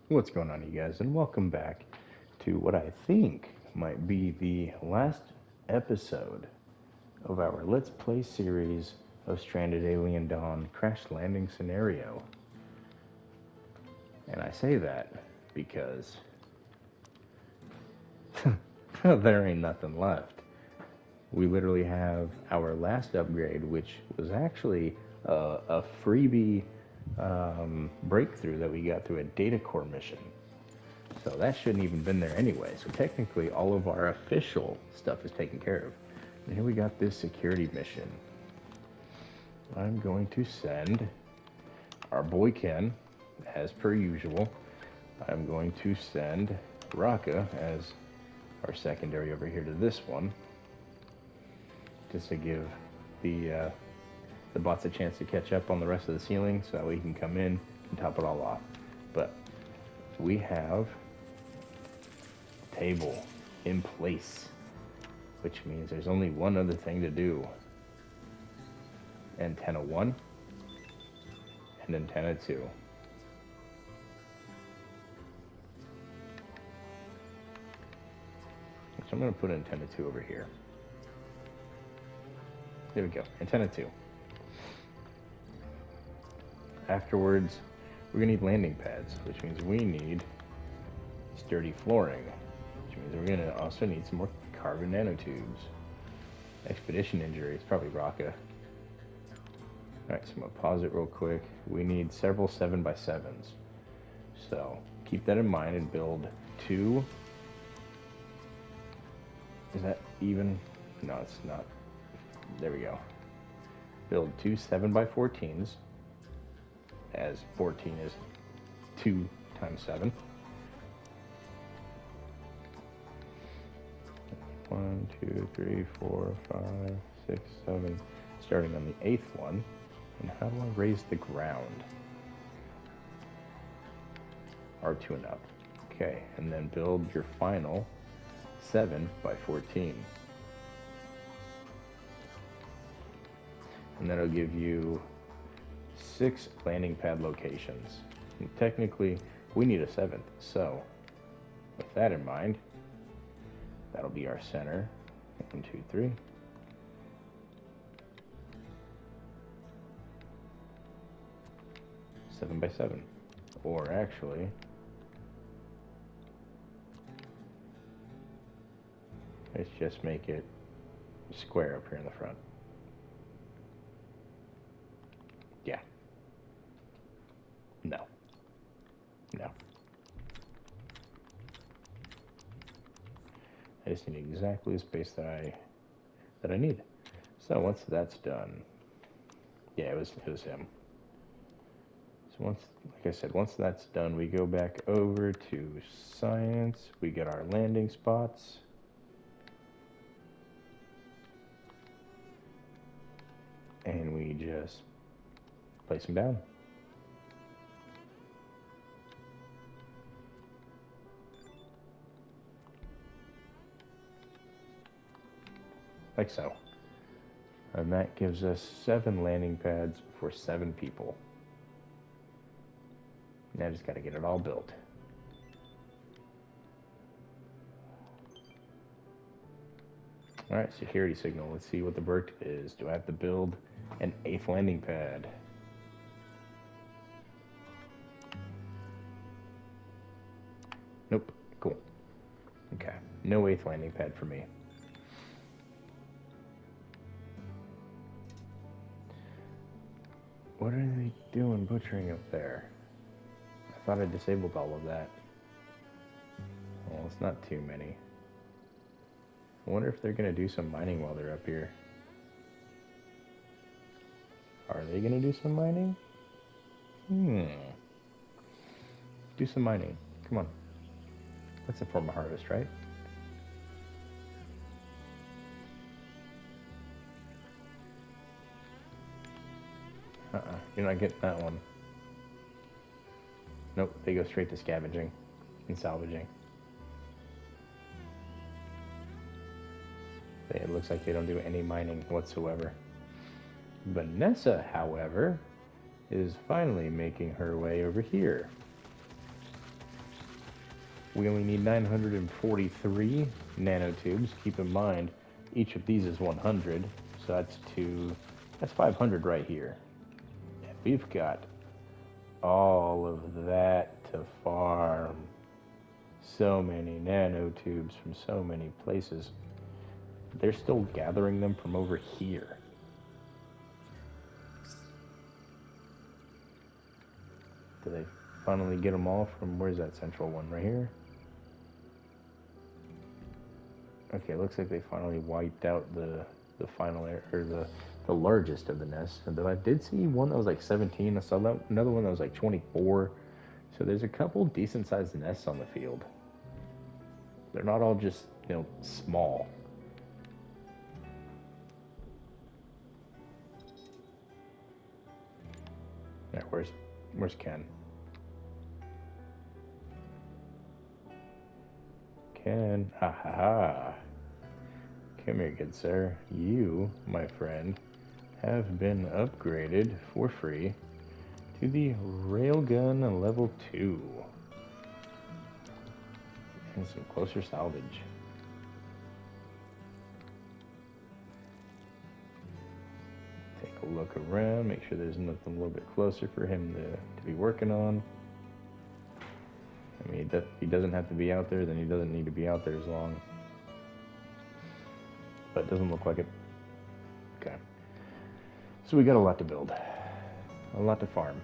What's going on, you guys, and welcome back to what I think might be the last episode of our Let's Play series of Stranded Alien Dawn Crash Landing Scenario. And I say that because there ain't nothing left. We literally have our last upgrade, which was actually a freebie breakthrough that we got through a data core mission. So that shouldn't even been there anyway. So technically all of our official stuff is taken care of. And here we got this security mission. I'm going to send our boy Ken, as per usual. I'm going to send Raka as our secondary over here to this one. Just to give the bots a chance to catch up on the rest of the ceiling so that way he can come in and top it all off. But we have table in place, which means there's only one other thing to do. Antenna 1 and antenna 2. So I'm going to put antenna 2 over here. There we go, antenna 2. Afterwards, we're going to need landing pads, which means we need sturdy flooring, which means we're going to also need some more carbon nanotubes. Expedition injuries, probably Raka. Alright, so I'm going to pause it real quick. We need several 7x7s. So keep that in mind and build 2. Is that even? No, it's not. There we go. Build 2 7x14s, as 14 is 2 times 7. 1, 2, 3, 4, 5, 6, 7. Starting on the 8th one. And how do I raise the ground? R2 and up. Okay, and then build your final 7x14. And that'll give you 6 landing pad locations. And technically, we need a 7th, so with that in mind, that'll be our center. 1, 2, 3. Seven by 7. Or actually, let's just make it square up here in the front. Yeah. No. No. I just need exactly the space that I need. So once that's done, yeah, it was him. So once, like I said, once that's done, we go back over to science. We get our landing spots. And we just place them down. Like so. And that gives us 7 landing pads for 7 people. Now I just got to get it all built. Alright, security signal. Let's see what the work is. Do I have to build an 8th landing pad? Nope. Cool. Okay. No 8th landing pad for me. What are they doing butchering up there? I thought I disabled all of that. Well, it's not too many. I wonder if they're going to do some mining while they're up here. Are they going to do some mining? Do some mining. Come on. That's a form of harvest, right? You're not getting that one. Nope, they go straight to scavenging and salvaging. It looks like they don't do any mining whatsoever. Vanessa, however, is finally making her way over here. We only need 943 nanotubes. Keep in mind, each of these is 100, so that's 500 right here. And we've got all of that to farm. So many nanotubes from so many places. They're still gathering them from over here. Do they finally get them all from, where's that central one? Right here? Okay, looks like they finally wiped out the final or the largest of the nests. And I did see one that was like 17. I saw that another one that was like 24. So there's a couple decent sized nests on the field. They're not all just, small. Yeah, where's Ken? Ken, ha ha ha. Come here, good sir. You, my friend, have been upgraded for free to the Railgun Level 2. And some closer salvage. Take a look around, make sure there's nothing a little bit closer for him to be working on. I mean, he doesn't have to be out there, then he doesn't need to be out there as long. But it doesn't look like it. Okay. So we got a lot to build. A lot to farm.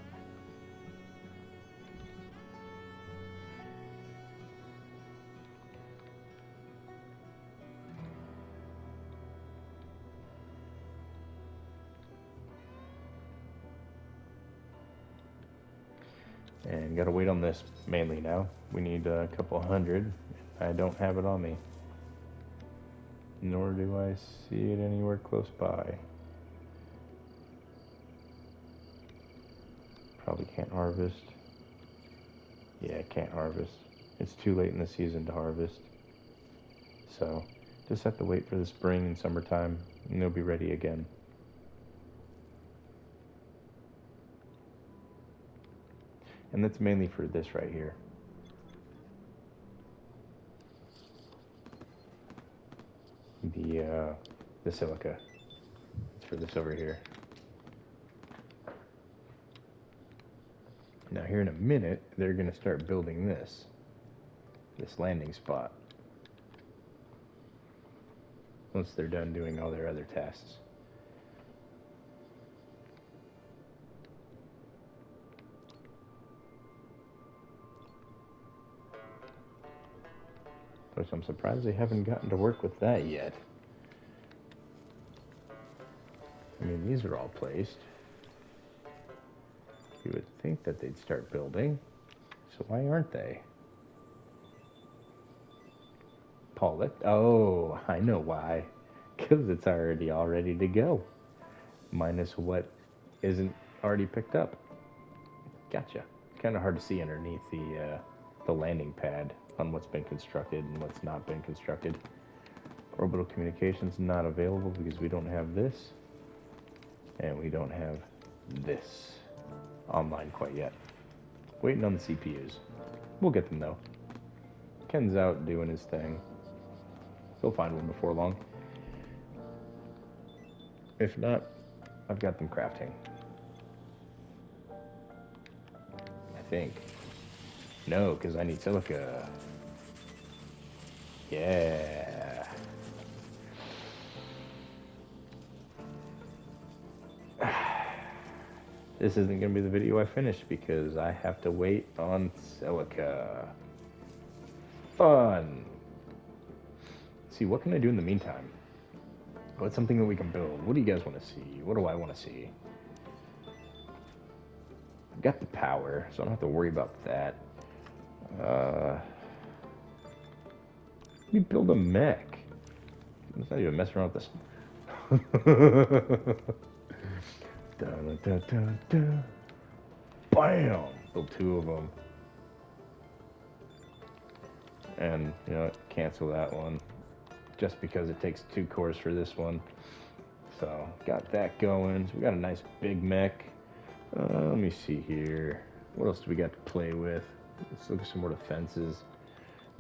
And gotta wait on this mainly now. We need a couple hundred. I don't have it on me. Nor do I see it anywhere close by. Probably can't harvest. Yeah, can't harvest. It's too late in the season to harvest. So, just have to wait for the spring and summertime, and they'll be ready again. And that's mainly for this right here. The silica. It's for this over here. Now here in a minute, they're gonna start building this landing spot. Once they're done doing all their other tasks. Which I'm surprised they haven't gotten to work with that yet. I mean, these are all placed. You would think that they'd start building. So why aren't they? Paulette? Oh, I know why. Because it's already all ready to go. Minus what isn't already picked up. Gotcha. Kind of hard to see underneath the landing pad on what's been constructed and what's not been constructed. Orbital communications not available because we don't have this. And we don't have this online quite yet. Waiting on the CPUs. We'll get them though. Ken's out doing his thing. He'll find one before long. If not, I've got them crafting. I think. No, because I need silica. Yeah. This isn't going to be the video I finish because I have to wait on silica. Fun. See, what can I do in the meantime? What's something that we can build? What do you guys want to see? What do I want to see? I've got the power, so I don't have to worry about that. Let me build a mech. Let's not even mess around with this. Da, da, da, da. Bam! Build two of them. And, cancel that one. Just because it takes 2 cores for this one. So, got that going. So we got a nice big mech. Let me see here. What else do we got to play with? Let's look at some more defenses.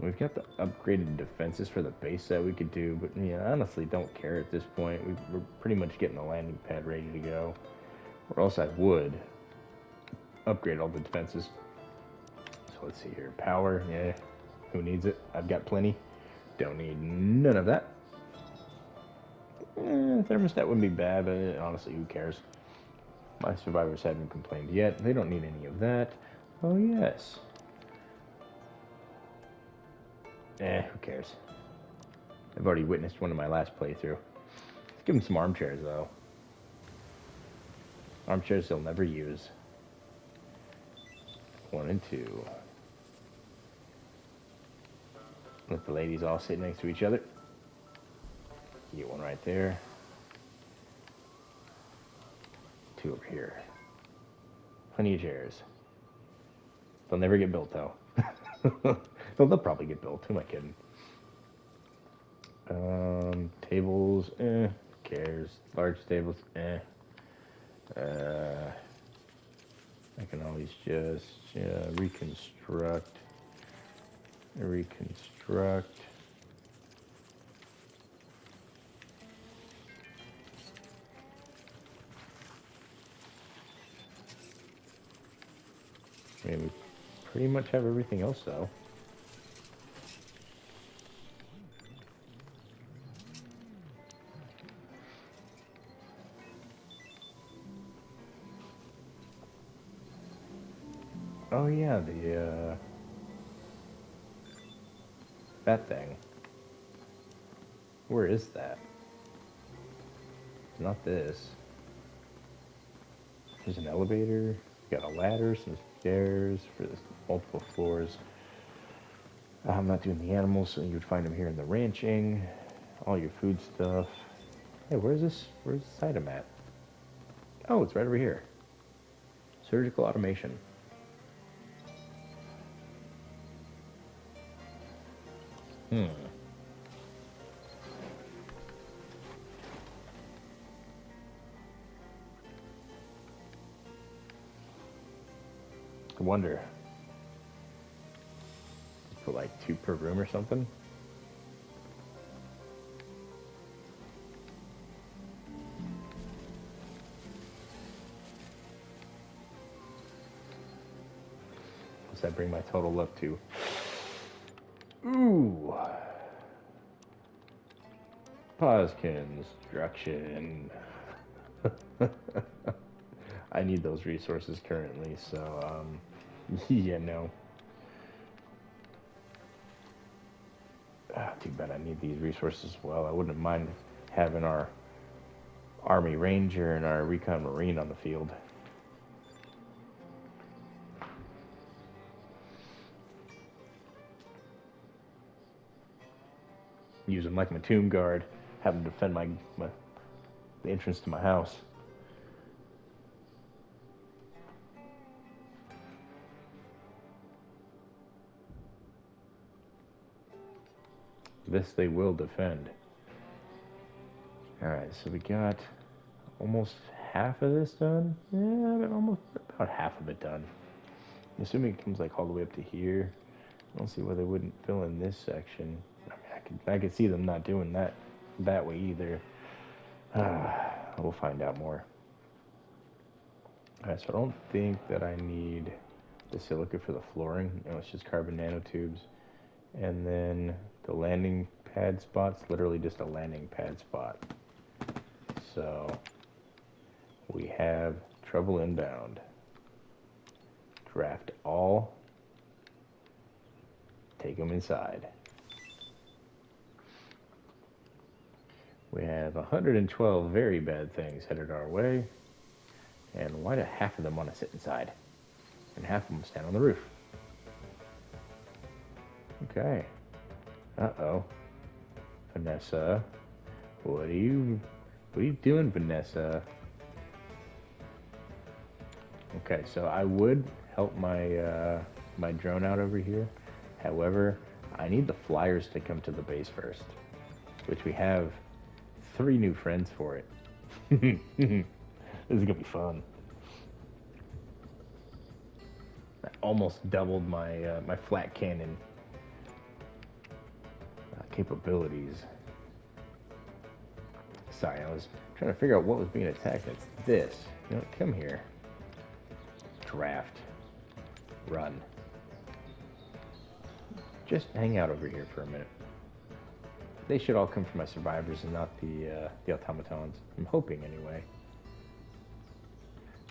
We've got the upgraded defenses for the base that we could do, but yeah, honestly don't care at this point. We're pretty much getting the landing pad ready to go. Or else I would upgrade all the defenses. So let's see here. Power, yeah. Who needs it? I've got plenty. Don't need none of that. Thermostat wouldn't be bad, but honestly, who cares? My survivors haven't complained yet. They don't need any of that. Oh, yes. Who cares? I've already witnessed one in my last playthrough. Let's give them some armchairs, though. Armchairs they'll never use. 1 and 2. Let the ladies all sit next to each other. Get one right there. 2 over here. Plenty of chairs. They'll never get built, though. Well, they'll probably get built. Who am I kidding? Tables, who cares? Large tables, I can always just reconstruct. I mean, we pretty much have everything else, though. Oh yeah, that thing. Where is that? Not this. There's an elevator. Got a ladder, some stairs for the multiple floors. I'm not doing the animals, so you would find them here in the ranching. All your food stuff. Hey, where's this item at? Oh, it's right over here. Surgical automation. I wonder. Put like 2 per room or something. Does that bring my total up to? Ooh. Pause construction. I need those resources currently, so yeah, no. Too bad I need these resources as well. I wouldn't mind having our Army Ranger and our Recon Marine on the field. Use them like my tomb guard, have them defend the entrance to my house. This they will defend. Alright, so we got almost half of this done. Yeah, almost about half of it done. I'm assuming it comes like all the way up to here. I don't see why they wouldn't fill in this section. I mean, I could see them not doing that way either. We'll find out more. Alright, so I don't think that I need the silica for the flooring. No, it's just carbon nanotubes. And then the landing pad spot's literally just a landing pad spot. So we have trouble inbound. Draft all. Take them inside. We have 112 very bad things headed our way. And why do half of them want to sit inside? And half of them stand on the roof. Okay. Uh-oh. Vanessa. What are you doing, Vanessa? Okay, so I would help my my drone out over here. However, I need the flyers to come to the base first, which we have 3 new friends for it. This is gonna be fun. I almost doubled my my flat cannon capabilities. Sorry, I was trying to figure out what was being attacked. It's this. You know what? Come here. Draft. Run. Just hang out over here for a minute. They should all come from my survivors and not the automatons. I'm hoping, anyway.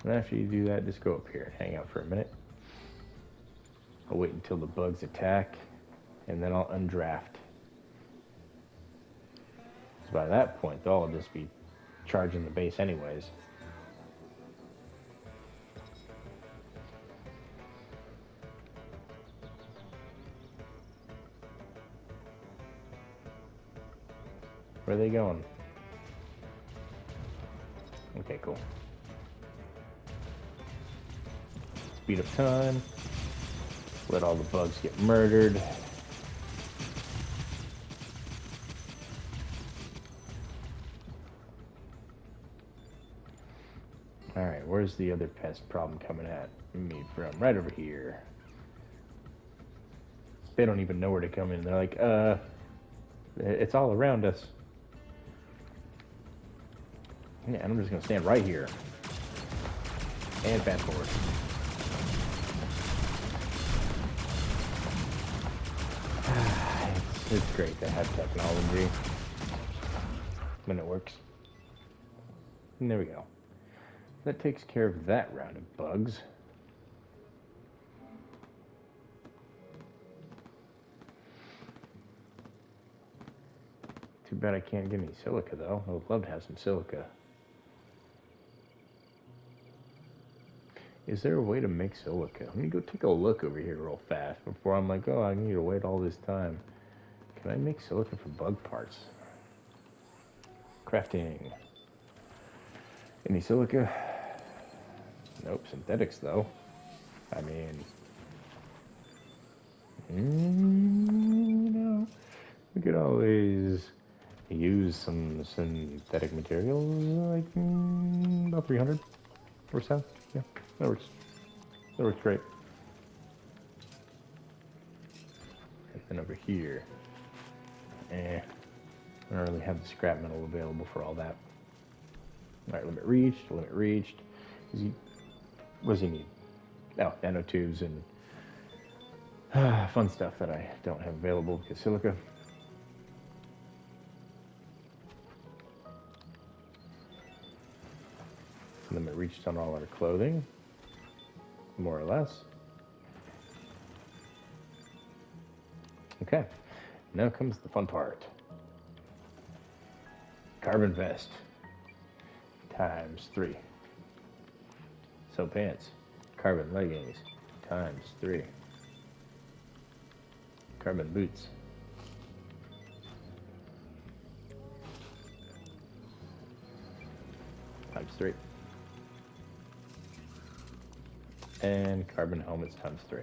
And after you do that, just go up here and hang out for a minute. I'll wait until the bugs attack, and then I'll undraft. So by that point, they'll all just be charging the base anyways. Where are they going? Okay, cool. Speed up time. Let all the bugs get murdered. Alright, where's the other pest problem coming at me from? Right over here. They don't even know where to come in. They're like, it's all around us. Yeah, and I'm just gonna stand right here. And fast forward. It's great to have technology when it works. And there we go. That takes care of that round of bugs. Too bad I can't get any silica, though. I would love to have some silica. Is there a way to make silica? Let me go take a look over here real fast before I'm like, oh, I need to wait all this time. Can I make silica for bug parts? Crafting. Any silica? Nope. Synthetics, though. I mean, no. We could always use some synthetic materials, like about 300 or so. Yeah, that works. That works great. And then over here, I don't really have the scrap metal available for all that. All right, limit reached. Limit reached. What does he need? Oh, nanotubes and fun stuff that I don't have available because silica. Limit reached on all our clothing, more or less. Okay, now comes the fun part. Carbon vest times 3. So pants, carbon leggings times 3. Carbon boots. Times 3. And carbon helmets times 3.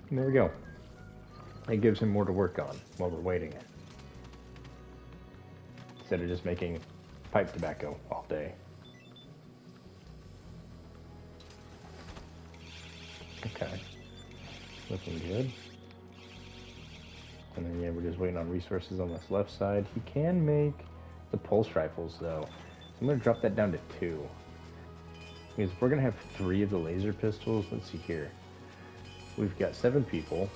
And there we go. It gives him more to work on while we're waiting. Instead of just making pipe tobacco all day. Okay. Looking good. And then, yeah, we're just waiting on resources on this left side. He can make the pulse rifles, though. So I'm going to drop that down to 2. Because we're going to have 3 of the laser pistols. Let's see here. We've got 7 people.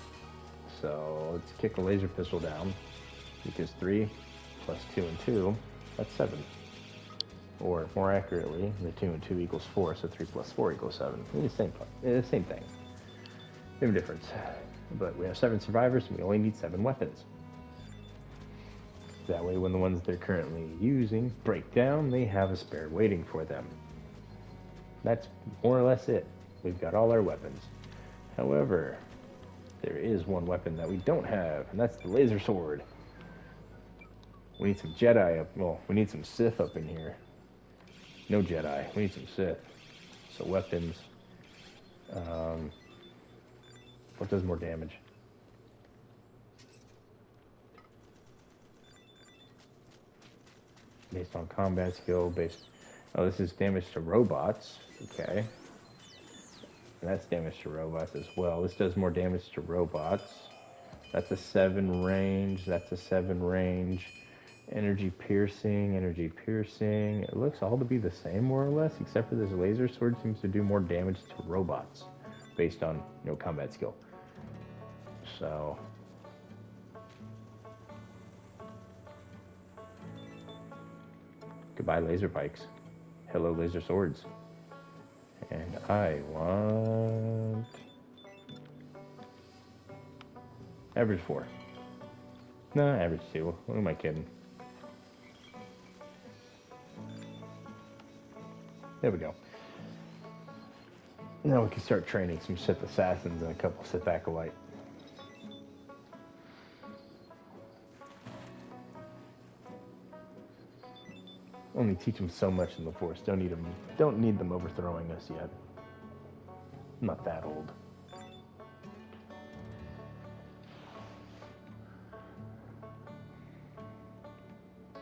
So let's kick the laser pistol down. Because 3 plus 2 and 2, that's 7. Or more accurately, the 2 and 2 equals 4, so 3 plus 4 equals 7. It's the same thing. Same difference. But we have 7 survivors, and we only need 7 weapons. That way, when the ones they're currently using break down, they have a spare waiting for them. That's more or less it. We've got all our weapons. However, there is one weapon that we don't have, and that's the laser sword. We need some Jedi up. Well, we need some Sith up in here. No Jedi. We need some Sith. So weapons. What does more damage? Based on combat skill. Oh, this is damage to robots. Okay. And that's damage to robots as well. This does more damage to robots. That's a 7 range. That's a 7 range. Energy piercing, energy piercing. It looks all to be the same more or less, except for this laser sword seems to do more damage to robots based on, combat skill. So goodbye laser pikes. Hello laser swords. And I want average 4. No, average 2. What am I kidding? There we go. Now we can start training some Sith assassins and a couple Sith acolyte. Only teach them so much in the Force. Don't need them overthrowing us yet. I'm not that old.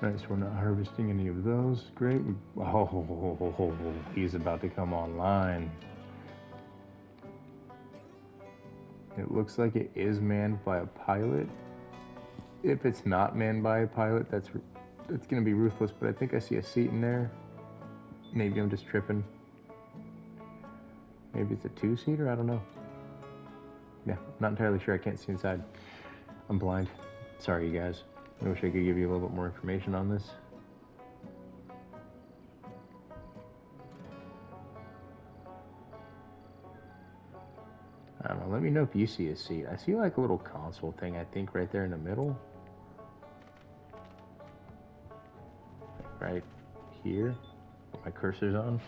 Nice, we're not harvesting any of those. Great. Oh, he's about to come online. It looks like it is manned by a pilot. If it's not manned by a pilot, that's going to be ruthless, but I think I see a seat in there. Maybe I'm just tripping. Maybe it's a 2-seater? I don't know. Yeah, not entirely sure. I can't see inside. I'm blind. Sorry, you guys. I wish I could give you a little bit more information on this. I don't know. Let me know if you see a seat. I see like a little console thing, I think, right there in the middle. Right here. My cursor's on.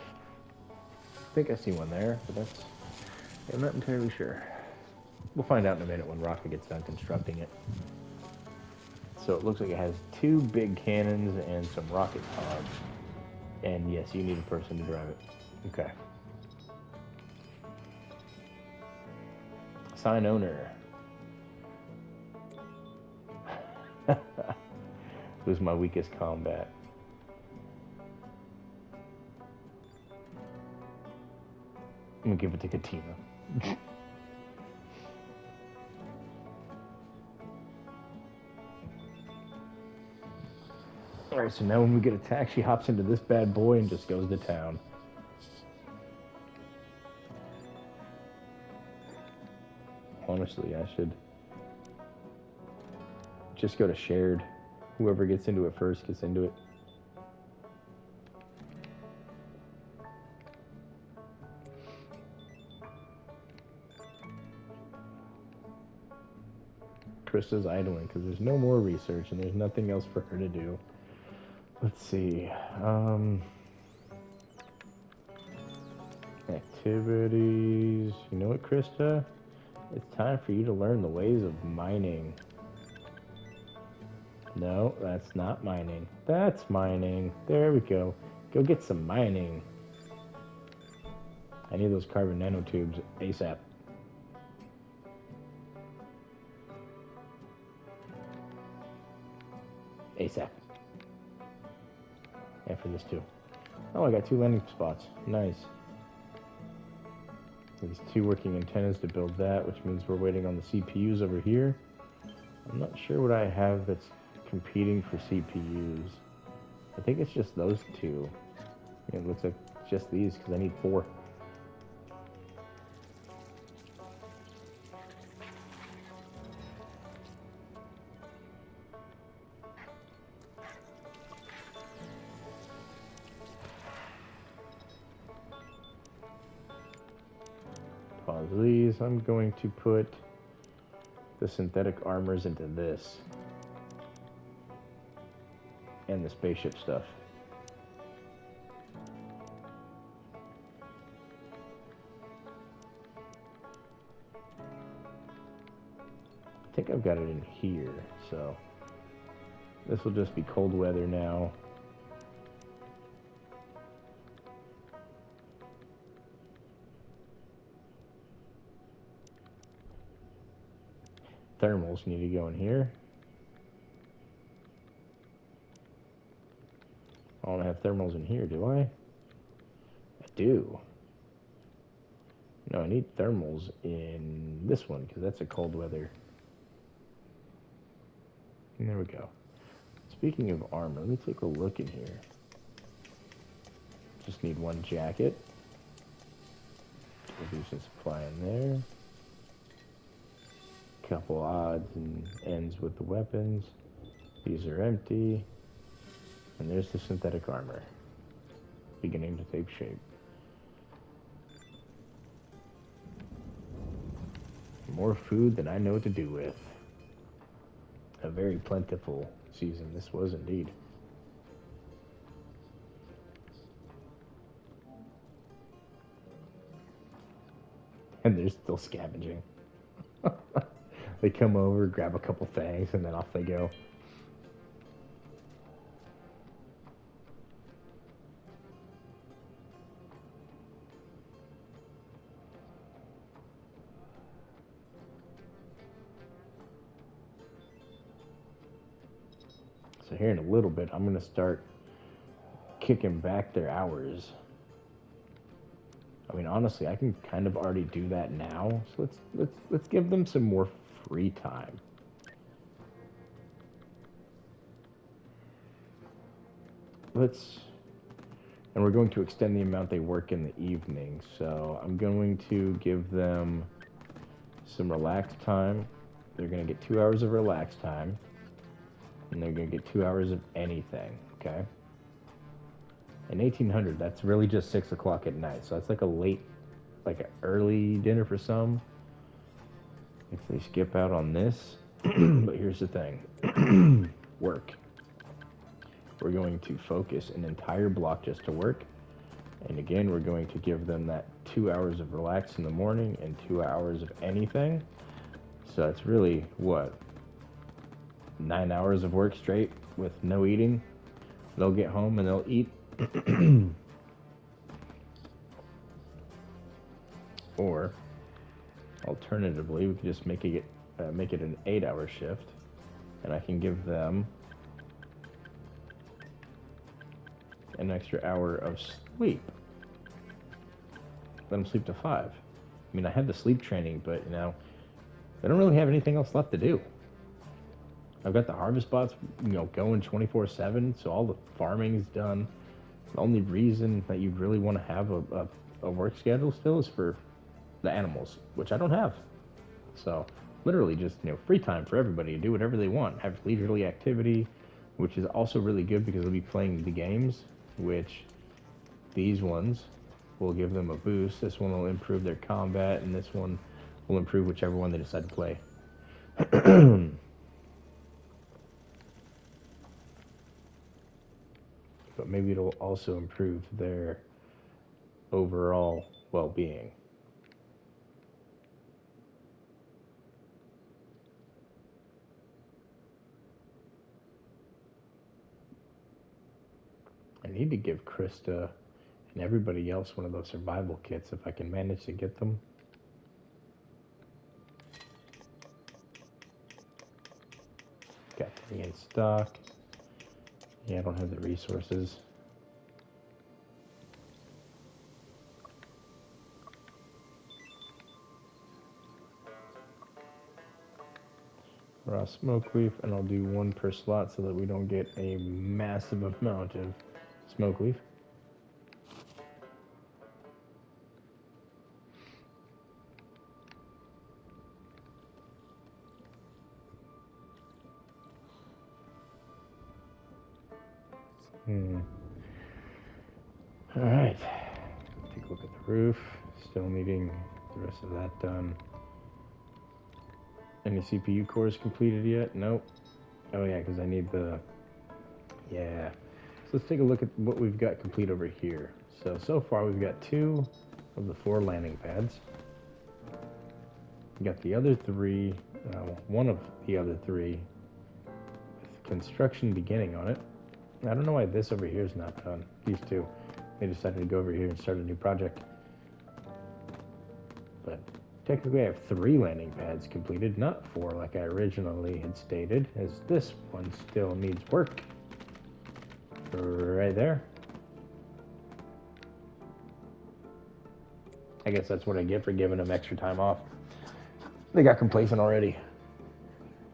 I think I see one there, but I'm not entirely sure. We'll find out in a minute when Rocket gets done constructing it. So it looks like it has 2 big cannons and some rocket pods. And yes, you need a person to drive it. Okay. Assign owner. Who's my weakest combat? I'm gonna give it to Katina. Alright, so now when we get attacked, she hops into this bad boy and just goes to town. Honestly, I should just go to shared. Whoever gets into it first gets into it. Krista's idling because there's no more research and there's nothing else for her to do. Let's see. Activities. You know what, Krista? It's time for you to learn the ways of mining. No, that's not mining. That's mining. There we go. Go get some mining. I need those carbon nanotubes ASAP. ASAP. And for this too. Oh, I got 2 landing spots. Nice. There's 2 working antennas to build that, which means we're waiting on the CPUs over here. I'm not sure what I have that's competing for CPUs. I think it's just those 2. It looks like just these because I need 4. Pause these. I'm going to put the synthetic armors into this. And the spaceship stuff. I think I've got it in here, so this will just be cold weather now. Thermals need to go in here. I don't have thermals in here, do I? I do. No, I need thermals in this one because that's a cold weather. And there we go. Speaking of armor, let me take a look in here. Just need one jacket. We'll do some supply in there. Couple odds and ends with the weapons. These are empty. And there's the synthetic armor. Beginning to take shape. More food than I know what to do with. A very plentiful season this was indeed. And they're still scavenging. They come over, grab a couple things, and then off they go. So here in a little bit, I'm gonna start kicking back their hours. I mean, honestly, I can kind of already do that now. So let's give them some more free time. And we're going to extend the amount they work in the evening. So I'm going to give them some relaxed time. They're going to get 2 hours of relaxed time. And they're going to get 2 hours of anything, okay? In 1800, that's really just 6 o'clock at night. So that's like an early dinner for some. If they skip out on this. But here's the thing. Work. We're going to focus an entire block just to work. And again, we're going to give them that 2 hours of relax in the morning and 2 hours of anything. So it's really, 9 hours of work straight with no eating. They'll get home and they'll eat. Or, alternatively, we could just make it an 8-hour shift. And I can give them an extra hour of sleep. Let them sleep to 5. I mean, I had the sleep training, but they don't really have anything else left to do. I've got the harvest bots, going 24/7, so all the farming is done. The only reason that you really want to have a work schedule still is for the animals, which I don't have. So literally just free time for everybody to do whatever they want, have leisurely activity, which is also really good because they'll be playing the games, which these ones will give them a boost. This one will improve their combat, and this one will improve whichever one they decide to play. But maybe it'll also improve their overall well-being. I need to give Krista and everybody else one of those survival kits if I can manage to get them. Got 3 in stock. Yeah, I don't have the resources. Raw smoke leaf, and I'll do 1 per slot so that we don't get a massive amount of smoke leaf. Alright, take a look at the roof. Still needing the rest of that done. Any CPU cores completed yet? Nope. Oh yeah, because I need the... Yeah. So let's take a look at what we've got complete over here. So far we've got 2 of the 4 landing pads. We got the other 3, 1 of the other 3 with construction beginning on it. I don't know why this over here is not done. These 2. They decided to go over here and start a new project. But technically I have 3 landing pads completed, not 4 like I originally had stated, as this one still needs work. Right there. I guess that's what I get for giving them extra time off. They got complacent already.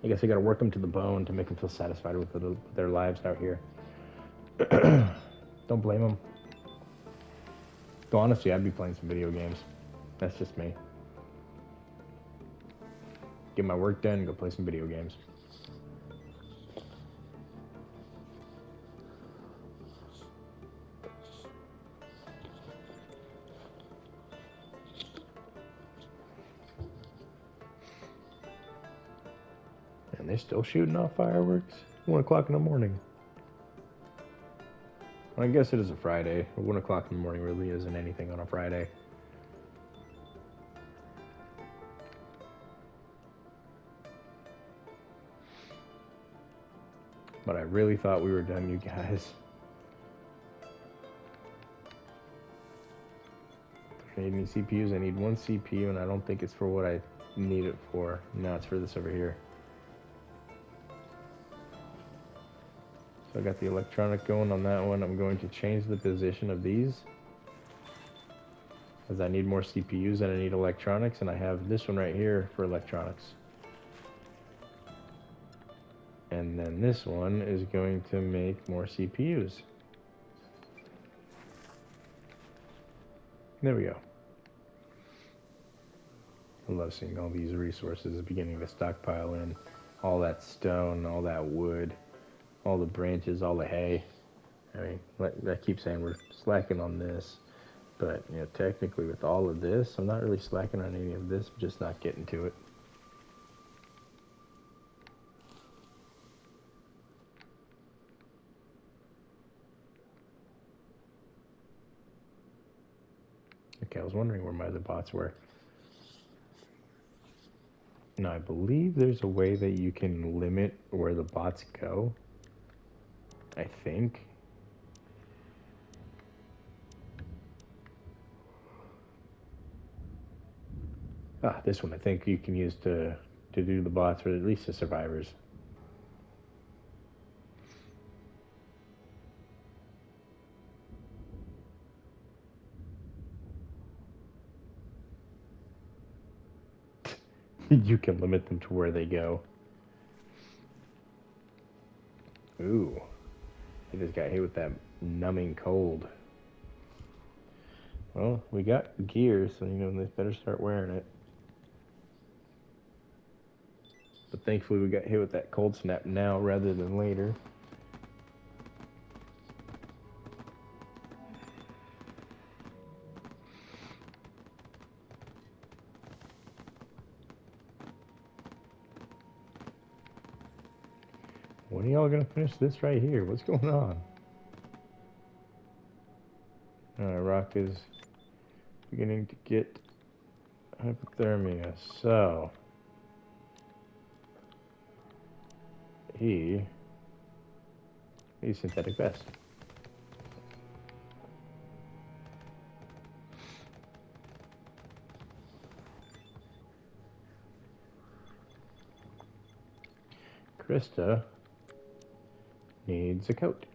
I guess I gotta work them to the bone to make them feel satisfied with their lives out here. Don't blame them. Though honestly, I'd be playing some video games. That's just me. Get my work done, go play some video games. And they're still shooting off fireworks? 1 o'clock in the morning. Well, I guess it is a Friday. 1 o'clock in the morning really isn't anything on a Friday. But I really thought we were done, you guys. I need any CPUs. I need 1 CPU, and I don't think it's for what I need it for. No, it's for this over here. So I got the electronic going on that one. I'm going to change the position of these, as I need more CPUs and I need electronics, and I have this one right here for electronics. And then this one is going to make more CPUs. There we go. I love seeing all these resources beginning to stockpile in. All that stone, all that wood, all the branches, all the hay. I mean, I keep saying we're slacking on this, but you know, technically with all of this, I'm not really slacking on any of this, I'm just not getting to it. Okay, I was wondering where my other bots were. Now, I believe there's a way that you can limit where the bots go. I think. This one I think you can use to do the bots, or at least the survivors. You can limit them to where they go. Ooh. I just got hit with that numbing cold. Well, we got gear, so you know they better start wearing it. But thankfully we got hit with that cold snap now rather than later. When are y'all gonna finish this right here? What's going on? Rock is beginning to get hypothermia, so he needs synthetic vest. Krista needs a coat.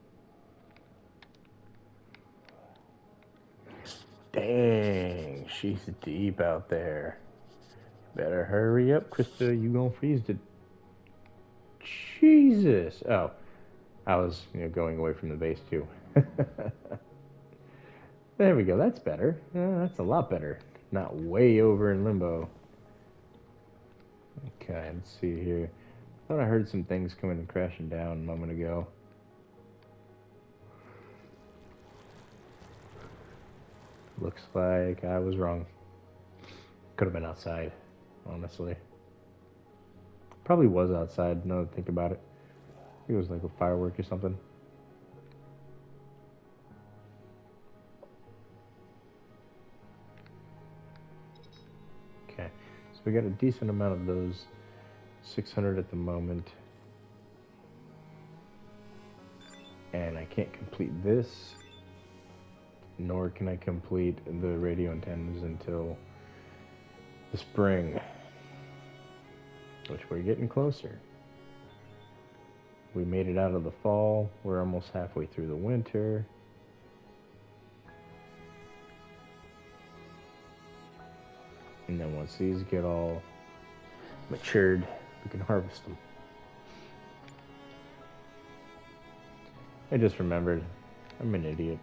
Dang, she's deep out there. Better hurry up, Krista. You gonna freeze to... Jesus. Oh, I was going away from the base too. There we go. That's better. That's a lot better. Not way over in limbo. Okay, let's see here. I thought I heard some things coming and crashing down a moment ago. Looks like I was wrong. Could have been outside, honestly. Probably was outside, now that I think about it. I think it was like a firework or something. Okay, so we got a decent amount of those. 600 at the moment. And I can't complete this, nor can I complete the radio antennas until the spring, which we're getting closer. We made it out of the fall. We're almost halfway through the winter. And then once these get all matured, we can harvest them. I just remembered. I'm an idiot.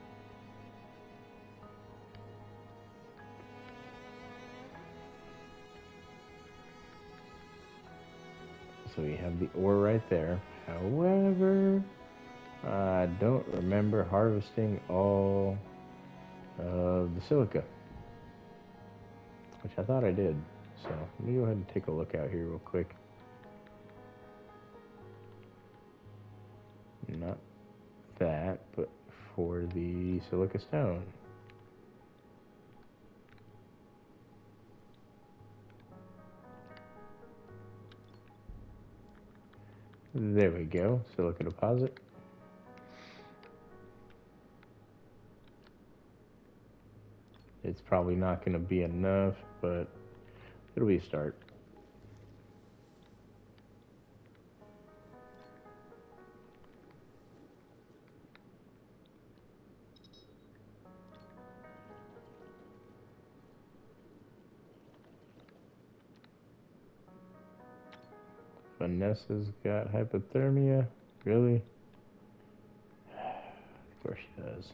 So we have the ore right there. However, I don't remember harvesting all of the silica, which I thought I did. So let me go ahead and take a look out here real quick. Not that, but for the silica stone. There we go, silica deposit. It's probably not going to be enough, but it'll be a start. Vanessa's got hypothermia. Really? Of course she does.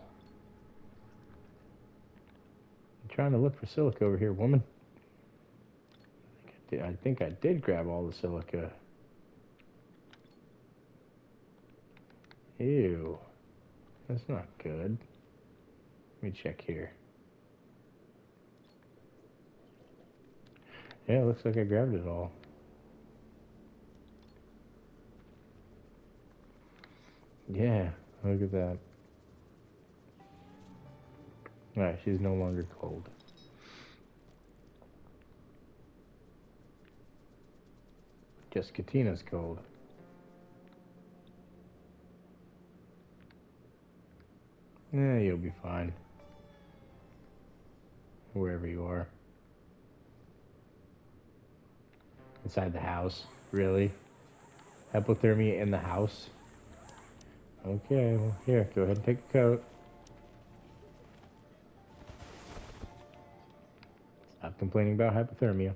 I'm trying to look for silica over here, woman. I think I did grab all the silica. Ew. That's not good. Let me check here. Yeah, it looks like I grabbed it all. Yeah, look at that. Alright, she's no longer cold. Just Katina's cold. Yeah, you'll be fine. Wherever you are. Inside the house. Really? Hypothermia in the house? Okay, well, here, go ahead and take a coat. Stop complaining about hypothermia.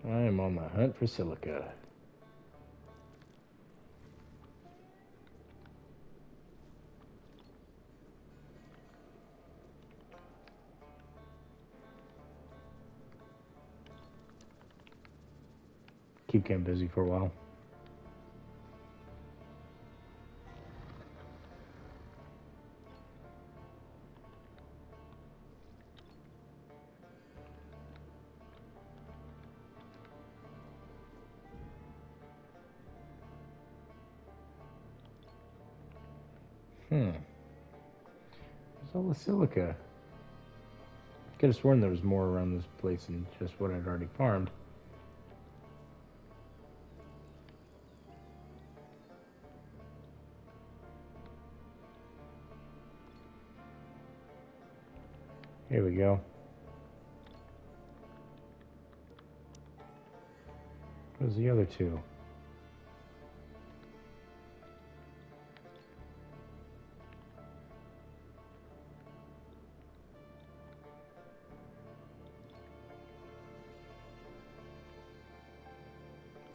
I am on the hunt for silica. Keep getting busy for a while. Where's all the silica? Could have sworn there was more around this place than just what I'd already farmed. Here we go. Where's the other two?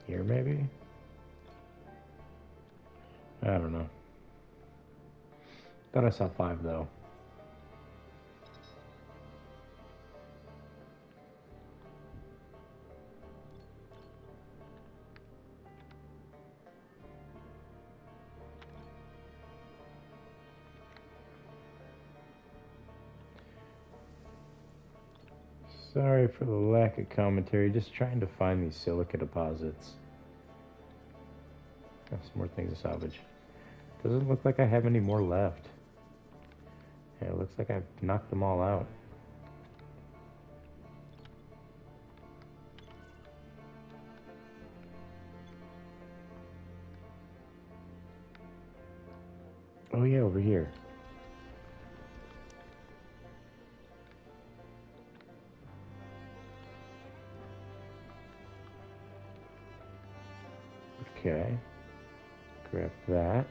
Here, maybe? I don't know. Thought I saw 5, though. Sorry for the lack of commentary, just trying to find these silica deposits. Got some more things to salvage. Doesn't look like I have any more left. Yeah, it looks like I've knocked them all out. Oh yeah, over here. Okay. Grab that.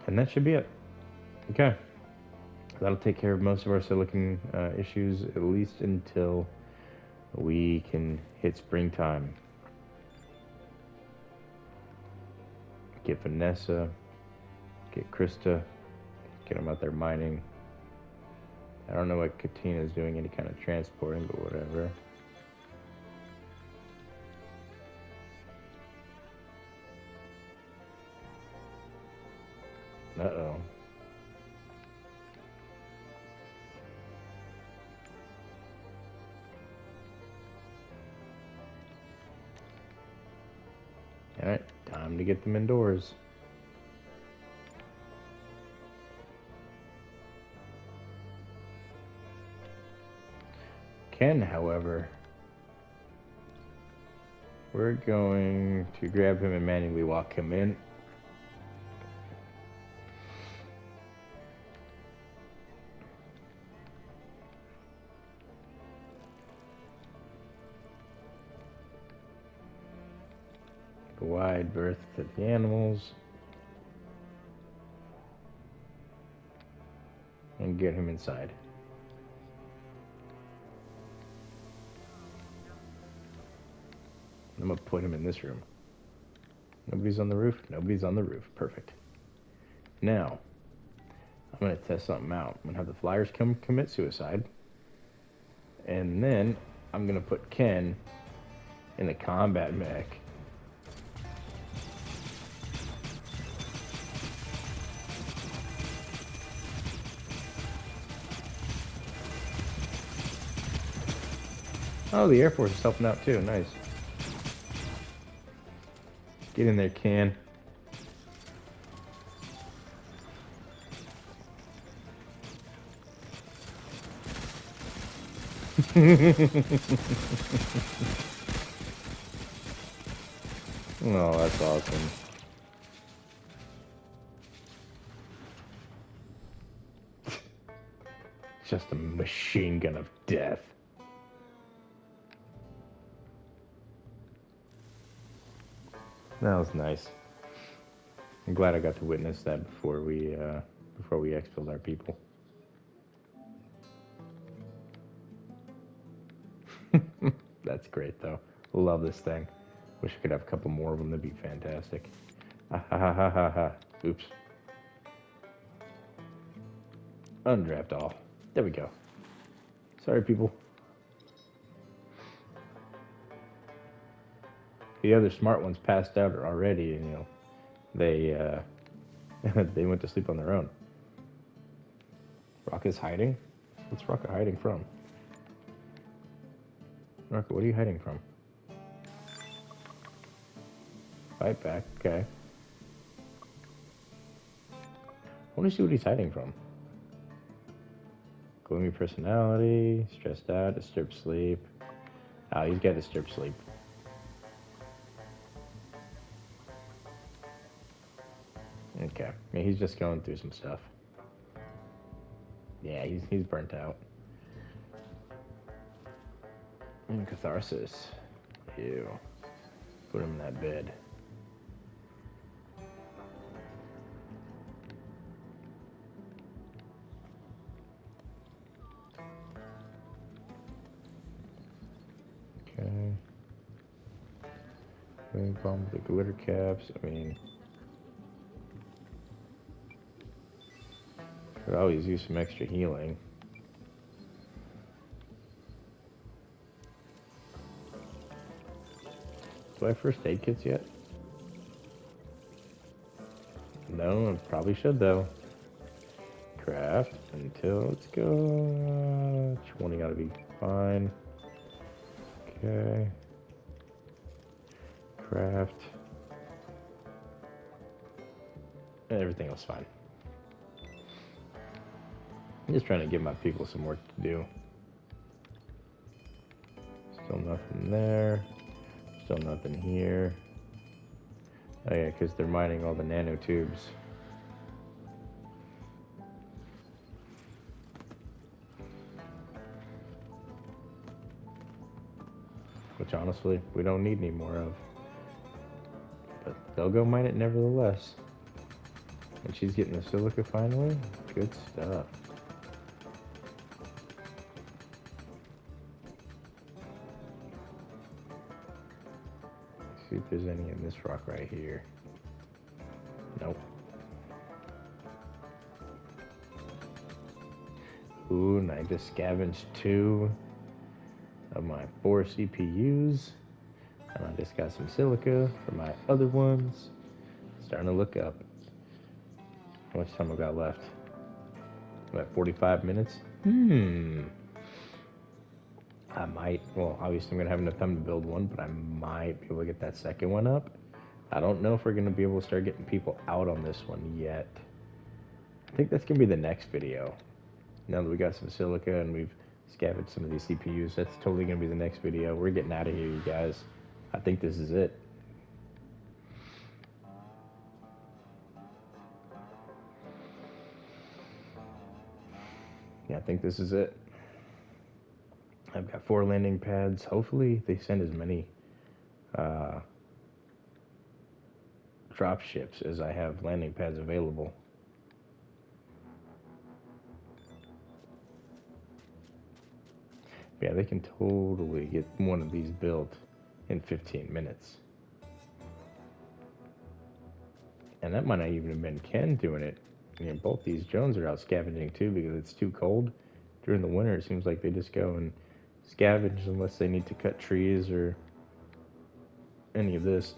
And that should be it. Okay. That'll take care of most of our silicon issues, at least until we can hit springtime. Get Vanessa, get Krista, get them out there mining. I don't know what Katina's doing, any kind of transporting, but whatever. Uh-oh. Alright, time to get them indoors. Ken, however, we're going to grab him and manually walk him in. The wide berth to the animals. And get him inside. I'm gonna put him in this room. Nobody's on the roof? Nobody's on the roof. Perfect. Now, I'm gonna test something out. I'm gonna have the flyers come commit suicide. And then I'm gonna put Ken in the combat mech. Oh, the Air Force is helping out too. Nice. Get in there, Ken. Oh, that's awesome. Just a machine gun of death. That was nice. I'm glad I got to witness that before we expelled our people. That's great though. Love this thing. Wish I could have a couple more of them. That'd be fantastic. Ha ha ha ha ha ha. Oops. Undraft all. There we go. Sorry, people. The other smart ones passed out already, and they they went to sleep on their own. Rocket's hiding? What's Rocket hiding from? Rocket, what are you hiding from? Fight back, okay. I want to see what he's hiding from. Gloomy personality, stressed out, disturbed sleep. Oh, he's got disturbed sleep. Okay, yeah, he's just going through some stuff. Yeah, he's burnt out. And catharsis. Ew. Put him in that bed. Okay. Bomb with the glitter caps. I mean, could always use some extra healing. Do I have first aid kits yet? No, I probably should though. Craft until, let's go. 20 ought to be fine. Okay. Craft. And everything else fine. I'm just trying to give my people some work to do. Still nothing there. Still nothing here. Oh yeah, because they're mining all the nanotubes. Which honestly, we don't need any more of. But they'll go mine it nevertheless. And she's getting the silica finally. Good stuff. See if there's any in this rock right here. Nope. Ooh, and I just scavenged 2 of my 4 CPUs. And I just got some silica for my other ones. Starting to look up. How much time I got left? About 45 minutes? I might, well, obviously I'm going to have enough time to build one, but I might be able to get that second one up. I don't know if we're going to be able to start getting people out on this one yet. I think that's going to be the next video. Now that we got some silica and we've scavenged some of these CPUs, that's totally going to be the next video. We're getting out of here, you guys. I think this is it. Yeah, I think this is it. I've got 4 landing pads. Hopefully they send as many drop ships as I have landing pads available. Yeah, they can totally get one of these built in 15 minutes. And that might not even have been Ken doing it. I mean, both these drones are out scavenging too because it's too cold. During the winter, it seems like they just go and scavenge unless they need to cut trees or any of this.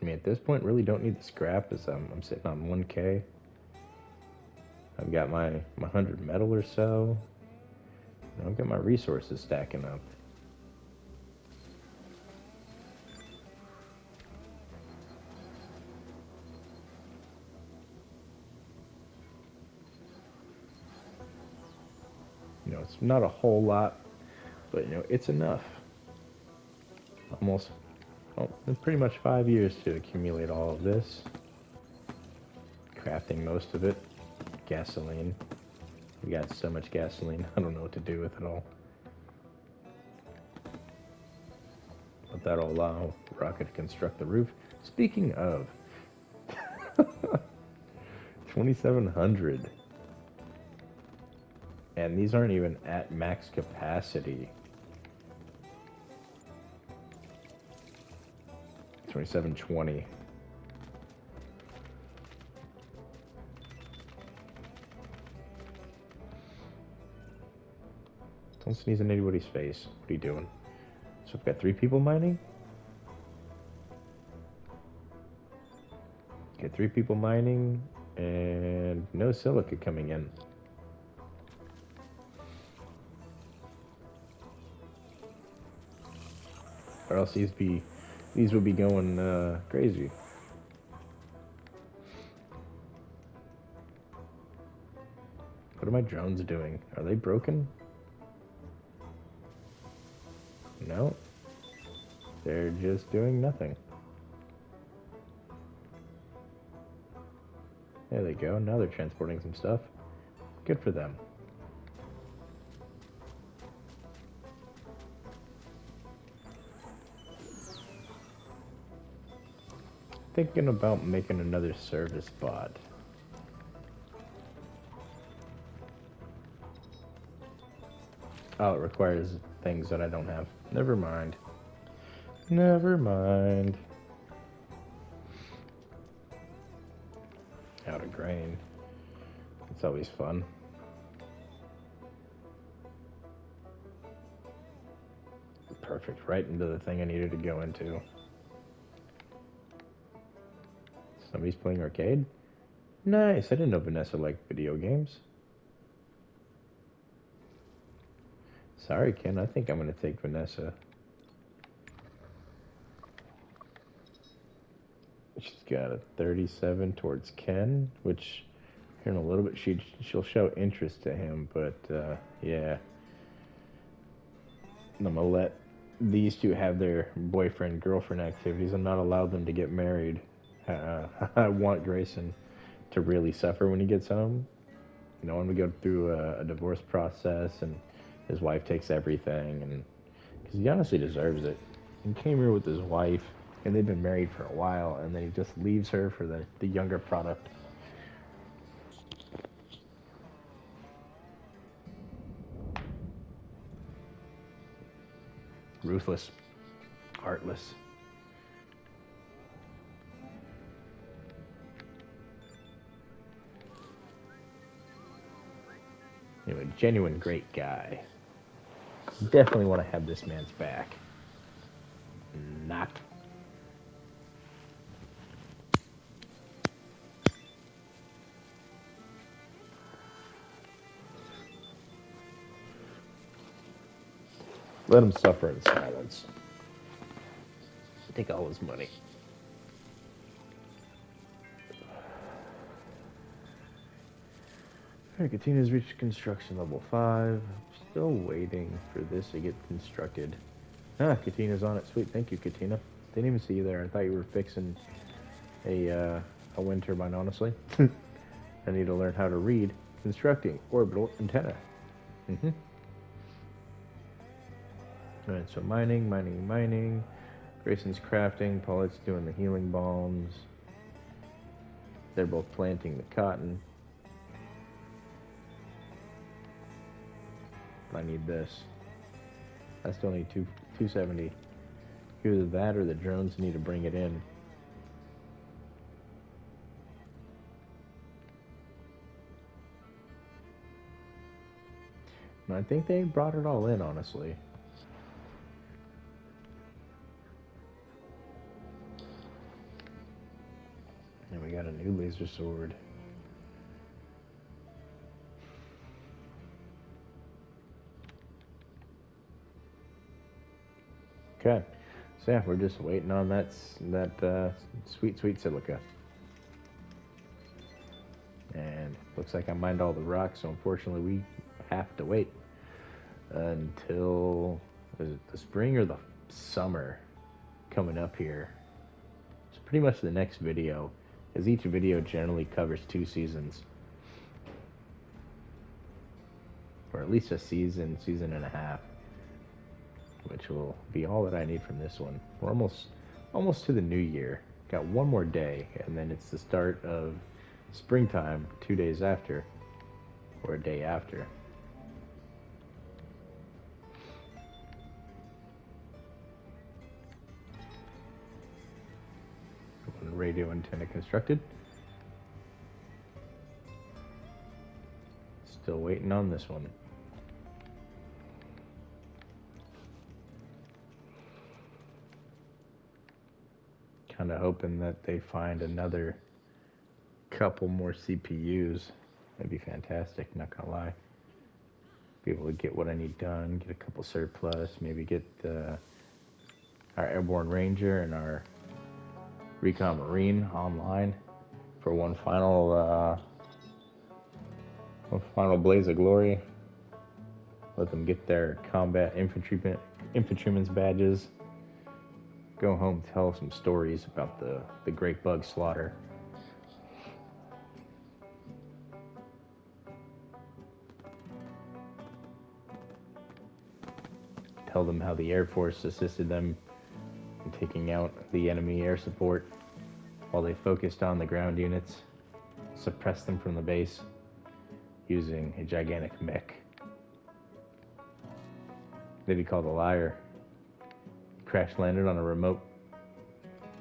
I mean, at this point, really don't need the scrap as I'm sitting on 1K. I've got my 100 metal or so. I've got my resources stacking up. You know, it's not a whole lot, but you know, it's enough. Almost, pretty much 5 years to accumulate all of this. Crafting most of it. Gasoline. We got so much gasoline, I don't know what to do with it all. But that'll allow Rocket to construct the roof. Speaking of, 2,700. And these aren't even at max capacity. 2720. Don't sneeze in anybody's face. What are you doing? So we've got 3 people mining. Okay, 3 people mining and no silica coming in. Or else these would be going crazy. What are my drones doing? Are they broken? No. They're just doing nothing. There they go. Now they're transporting some stuff. Good for them. Thinking about making another service bot. Oh, it requires things that I don't have. Never mind. Never mind. Out of grain. It's always fun. Perfect. Right into the thing I needed to go into. Somebody's playing arcade? Nice. I didn't know Vanessa liked video games. Sorry, Ken. I think I'm going to take Vanessa. She's got a 37 towards Ken, which here in a little bit she'll show interest to him, but yeah. I'm going to let these two have their boyfriend-girlfriend activities and not allow them to get married. I want Grayson to really suffer when he gets home. You know, when we go through a divorce process and his wife takes everything, and because he honestly deserves it. He came here with his wife, and they've been married for a while, and then he just leaves her for the younger product. Ruthless. Heartless. You know, a genuine great guy. Definitely want to have this man's back. Not. Let him suffer in silence. Take all his money. Alright, Katina's reached construction level 5. Still waiting for this to get constructed. Ah, Katina's on it. Sweet, thank you, Katina. Didn't even see you there. I thought you were fixing a wind turbine, honestly. I need to learn how to read constructing orbital antenna. Alright, so mining. Grayson's crafting. Paulette's doing the healing balms. They're both planting the cotton. I need this. I still need 270. Either that or the drones need to bring it in. And I think they brought it all in, honestly. And we got a new laser sword. Okay, so yeah, we're just waiting on that sweet silica. And looks like I mined all the rocks, so unfortunately we have to wait until, is it the spring or the summer coming up here? It's pretty much the next video, as each video generally covers 2 seasons. Or at least a season and a half. Which will be all that I need from this one. We're almost to the new year. Got one more day, and then it's the start of springtime 2 days after, or a day after. Radio antenna constructed. Still waiting on this one. Kind of hoping that they find another couple more CPUs. That'd be fantastic, not gonna lie. Be able to get what I need done, get a couple surplus, maybe get our Airborne Ranger and our Recon Marine online for one final blaze of glory. Let them get their combat infantryman's badges. Go home, tell some stories about the great bug slaughter. Tell them how the Air Force assisted them in taking out the enemy air support while they focused on the ground units, suppressed them from the base using a gigantic mech. They'd be called a liar. Crash landed on a remote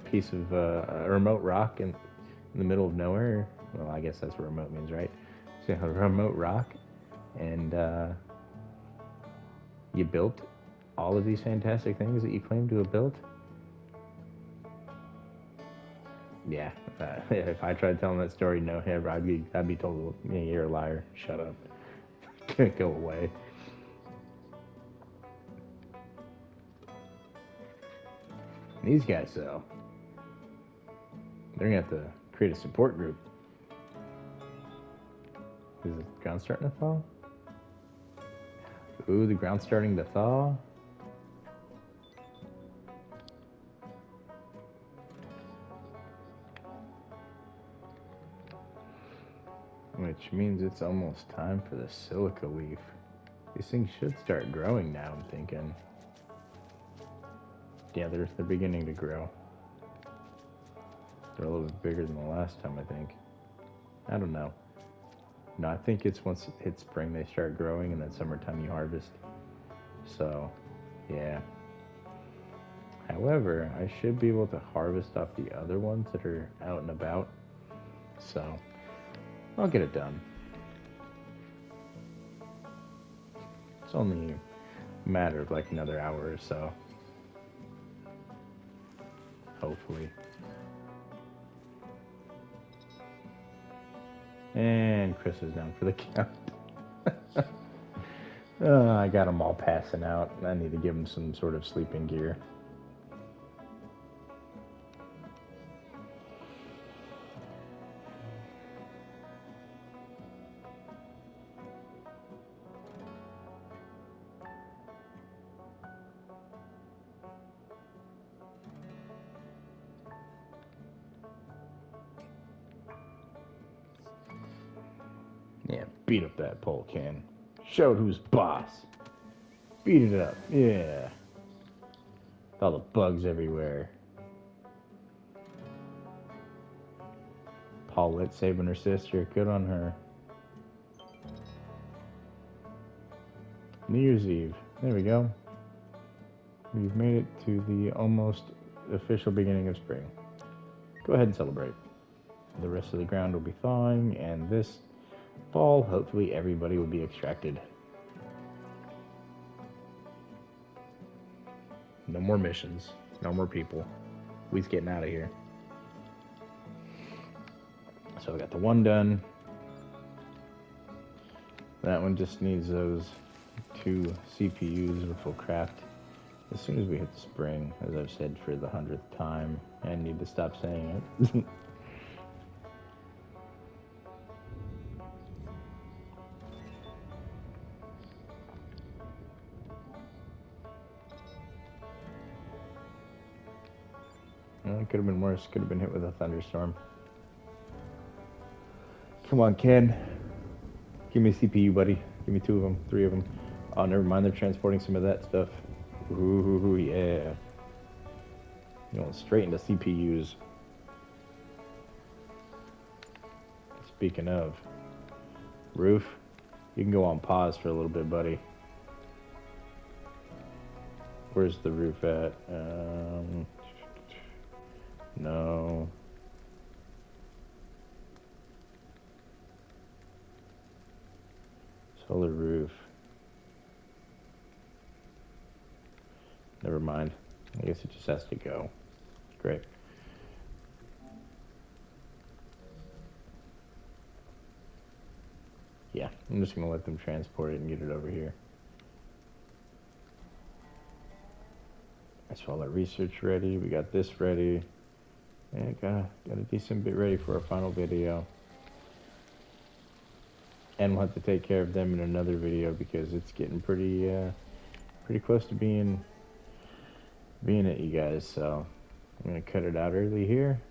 piece of a remote rock in the middle of nowhere. Well, I guess that's what remote means, right? So a remote rock, and you built all of these fantastic things that you claim to have built. Yeah, if I tried telling that story, no, I'd be told, yeah, you're a liar. Shut up. Go away. These guys, though, they're gonna have to create a support group. Is the ground starting to thaw? Ooh, the ground's starting to thaw. Which means it's almost time for the silica leaf. These things should start growing now, I'm thinking. Yeah, they're beginning to grow. They're a little bit bigger than the last time, I think. I don't know. No, I think it's once it hits spring they start growing, and then summertime you harvest. So, yeah. However, I should be able to harvest off the other ones that are out and about. So, I'll get it done. It's only a matter of like another hour or so. Hopefully. And Chris is down for the count. I got them all passing out. I need to give them some sort of sleeping gear. Yeah, beat up that pole can. Showed who's boss. Beat it up, yeah. All the bugs everywhere. Paulette saving her sister. Good on her. New Year's Eve. There we go. We've made it to the almost official beginning of spring. Go ahead and celebrate. The rest of the ground will be thawing, and this fall, hopefully everybody will be extracted. No more missions. No more people. We's getting out of here. So I got the one done. That one just needs those 2 CPUs, which will craft as soon as we hit spring, as I've said for the 100th time. I need to stop saying it. Well, it could have been worse. Could have been hit with a thunderstorm. Come on, Ken. Give me a CPU, buddy. Give me 2 of them, 3 of them. Oh, never mind. They're transporting some of that stuff. Ooh, yeah. Going straight into CPUs. Speaking of, roof, you can go on pause for a little bit, buddy. Where's the roof at? No. Solar roof. Never mind. I guess it just has to go. Great. Yeah, I'm just gonna let them transport it and get it over here. That's all our research ready. We got this ready. And got a decent bit ready for our final video. And we'll have to take care of them in another video because it's getting pretty close to being it, you guys. So I'm gonna cut it out early here.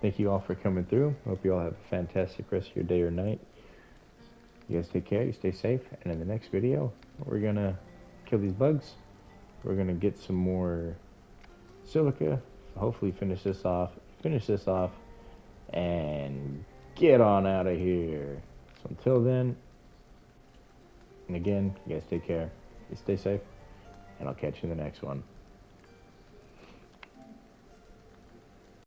Thank you all for coming through. Hope you all have a fantastic rest of your day or night. You guys take care, you stay safe, and in the next video, we're gonna kill these bugs. We're gonna get some more silica, hopefully finish this off, and get on out of here. So until then, and again, you guys take care, you stay safe, and I'll catch you in the next one.